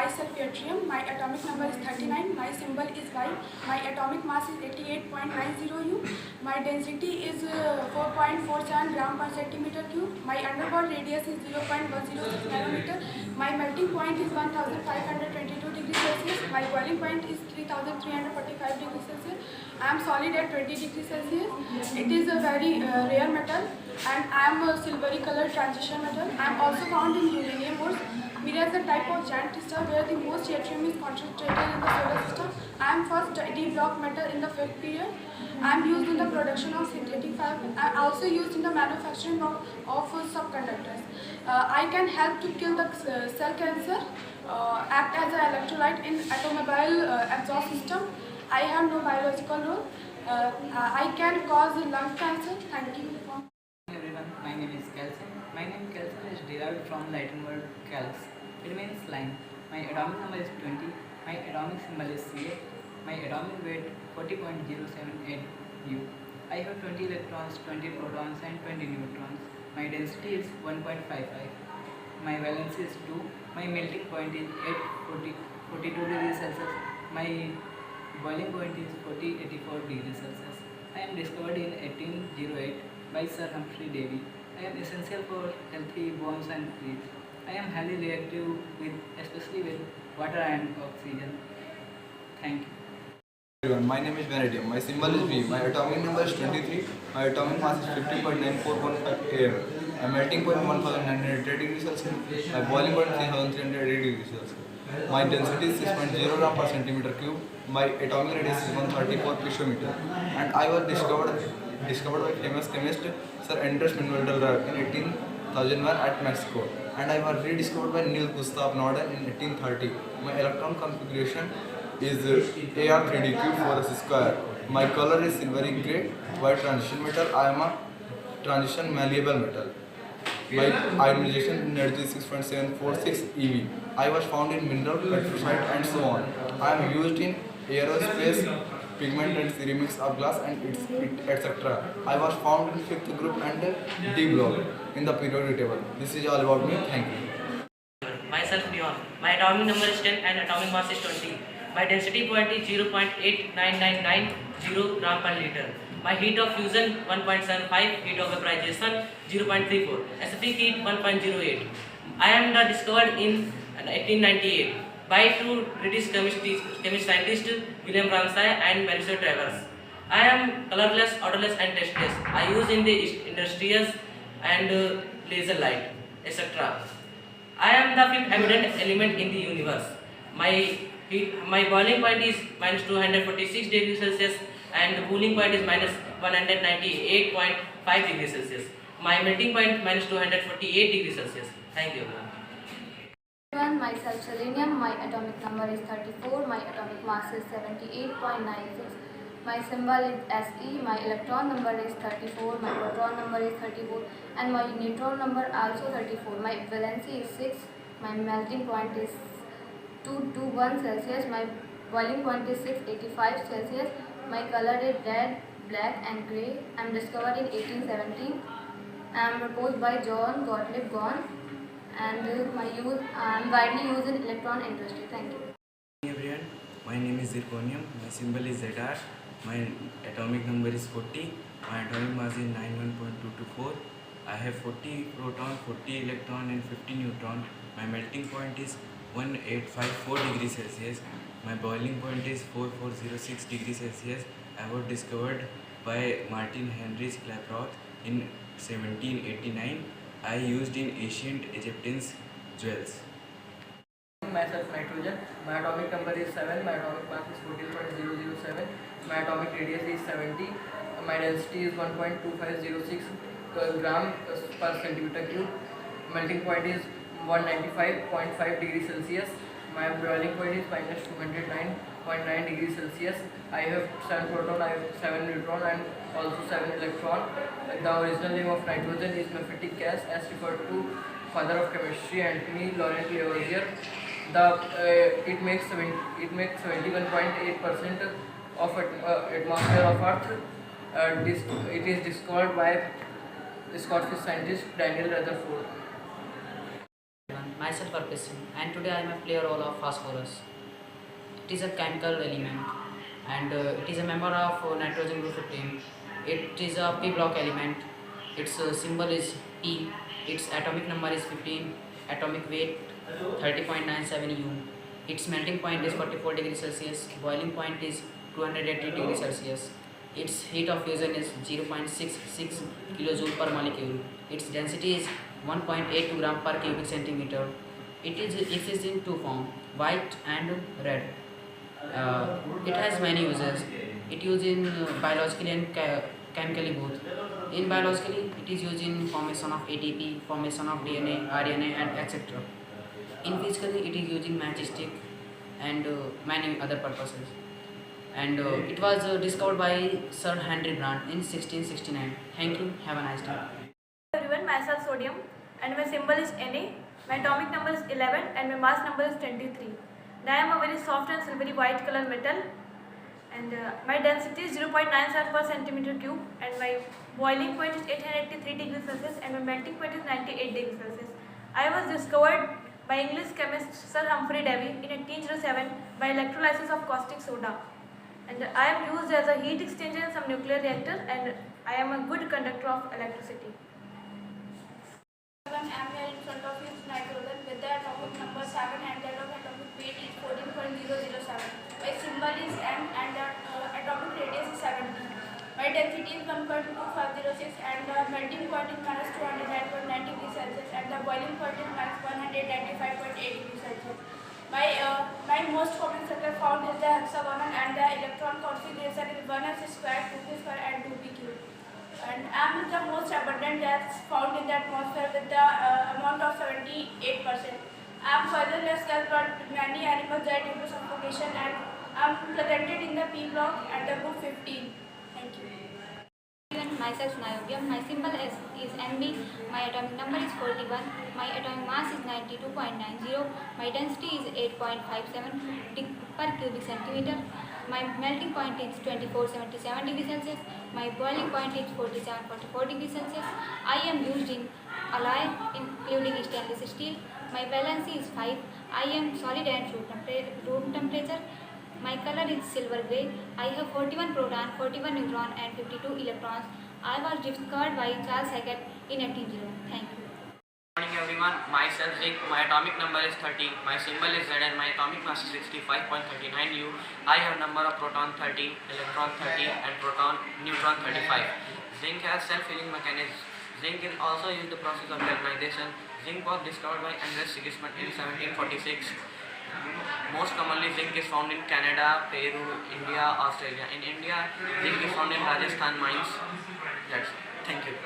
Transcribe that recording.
myself yttrium. My atomic number is 39. My symbol is Y. My atomic mass is 88.90 U. My density is 4.47 gram per centimeter cube. My underwater radius is 0.106 nanometer. My melting point is 1522 degrees Celsius. My boiling point is 3345 degrees Celsius. I am solid at 20 degrees Celsius. It is a very rare metal, and I am a silvery colored transition metal. I am also found in uranium ores. Mira is a type of giant star where the most yttrium is concentrated in the solar system. I am first D block metal in the fifth period. I am used in the production of synthetic fiber. I am also used in the manufacturing of subconductors. I can help to kill the cell cancer, act as an electrolyte in automobile exhaust system. I have no biological role. I can cause lung cancer. Thank you. Everyone, my name is Calcium. My name Calcium is derived from Latin word calx. It means line. My atomic number is 20. My atomic symbol is Ca. My atomic weight 40.078 U. I have 20 electrons, 20 protons and 20 neutrons. My density is 1.55. My valency is 2. My melting point is 42 degrees Celsius. My boiling point is 84 degrees Celsius. I am discovered in 1808 by Sir Humphrey Davy. I am essential for healthy bones and trees. I am highly reactive especially with water and oxygen. Thank you. Everyone, my name is Vanadium. My symbol is V. My atomic number is 23. My atomic mass is 50.9415 AM. My melting point 1900 degrees Celsius. My boiling point 3380 degrees Celsius. My density is 6.0 gram per centimeter cube. My atomic radius is 134 picometer. And I was discovered by famous chemist Sir Andres Manuel del Rey in 1801 at Mexico. And I was rediscovered by Neil Gustav Norden in 1830. My electron configuration is Ar3d3 square. My color is silvery grey, white transition metal. I am a transition malleable metal. My ionization energy is 6.746 eV. I was found in mineral, petrosite and so on. I am used in aerospace, pigment and ceramics of glass and etc. I was found in 5th group and D block in the periodic table. This is all about me. Thank you. Myself Neon. My atomic number is 10 and atomic mass is 20. My density point is 0.89990 gram per liter. My heat of fusion 1.75, heat of vaporization 0.34, specific heat 1.08. I am discovered in 1898 by two British chemist scientists William Ramsay and Melissa Travers. I am colorless, odorless and tasteless. I use in the industrials and laser light, etc. I am the fifth evident element in the universe. My boiling point is minus 246 degrees Celsius and the cooling point is minus 198.5 degrees Celsius. My melting point minus 248 degrees Celsius. Thank you everyone. Myself Selenium. My atomic number is 34. My atomic mass is 78.96. My symbol is Se. My electron number is 34. My proton number is 34 and my neutron number also 34. My valency is 6. My melting point is 221 Celsius. My boiling point is 685 Celsius. My color is red, black and grey. I am discovered in 1817. I am proposed by John Gottlieb Gahn and I am widely used in electron industry. Thank you. Everyone, my name is Zirconium. My symbol is Zr. My atomic number is 40. My atomic mass is 91.224. I have 40 proton, 40 electron and 50 neutron. My melting point is 1854 degrees Celsius. My boiling point is 4406 degrees Celsius. I was discovered by Martin Heinrich Klaproth in 1789. I used in ancient Egyptians jewels. Myself Nitrogen. My atomic number is 7. My atomic mass is 14.007. My atomic radius is 70. My density is 1.2506 gram per centimeter cube. Melting point is 195.5 degrees Celsius. My boiling point is minus 209.9 degrees Celsius. I have 7 proton, I have 7 neutron and also 7 electron. The original name of nitrogen is mephitic gas as referred to father of chemistry Anthony Laurent Lavoisier. It makes 71.8% of atmosphere of Earth. It is discovered by Scottish scientist Daniel Rutherford. myself Arpit Singh, and today I am play a role of phosphorus. It is a chemical element, and it is a member of nitrogen group 15. It is a p block element. Its symbol is P. Its atomic number is 15. Atomic weight 30.97 U. Its melting point is 44 degrees Celsius. Boiling point is 280 degrees Celsius. Its heat of fusion is 0.66 kilojoule per molecule. Its density is 1.82 gram per cubic centimeter. It exists in two forms, white and red. It has many uses. It used in biologically and chemically both. In biologically, it is used in formation of ATP, formation of DNA, RNA, and etc. In physically, it is used in matchstick and many other purposes. And it was discovered by Sir Henry Brand in 1669. Thank you. Have a nice day. Everyone, myself Sodium and my symbol is Na. My atomic number is 11 and my mass number is 23. And I am a very soft and silvery white color metal, and my density is 0.97 per centimeter cube, and my boiling point is 883 degrees Celsius and my melting point is 98 degrees Celsius. I was discovered by English chemist Sir Humphrey Davy in 1807 by electrolysis of caustic soda, and I am used as a heat exchanger in some nuclear reactor, and I am a good conductor of electricity. I am here in front of you is nitrogen with the atomic number 7 and the atomic weight is 14.007. My symbol is N and the atomic radius is 70. My density is 1.2506 and the melting point is minus 209.9 degrees Celsius and the boiling point is minus 195.8 degrees Celsius. My most common structure found is the hexagonal and the electron configuration is 1s square, 2p square and 2p cube. And M is the most abundant gas found in the atmosphere with the amount of 78%. I am poisonous gas but many animals die due to suffocation, and I am presented in the P block at the group 15. Thank you. Myself Niobium. My symbol is Nb. My atomic number is 41. My atomic mass is 92.90. My density is 8.57 per cubic centimeter. My melting point is 2477 degrees Celsius. My boiling point is 4744 degrees Celsius. I am used in alloy including stainless steel. My valency is 5. I am solid at room temperature. My color is silver grey. I have 41 proton, 41 neutron and 52 electrons. I was discovered by Charles Hackett in 1800. Thank you. Good morning everyone, myself Zinc, my atomic number is 30, my symbol is Z and my atomic mass is 65.39 U. I have number of proton 30, electron 30 and neutron 35. Zinc has self-healing mechanism. Zinc is also used in the process of galvanization. Zinc was discovered by Andreas Sigismund in 1746. Most commonly zinc is found in Canada, Peru, India, Australia. In India, zinc is found in Rajasthan mines. That's it. Thank you.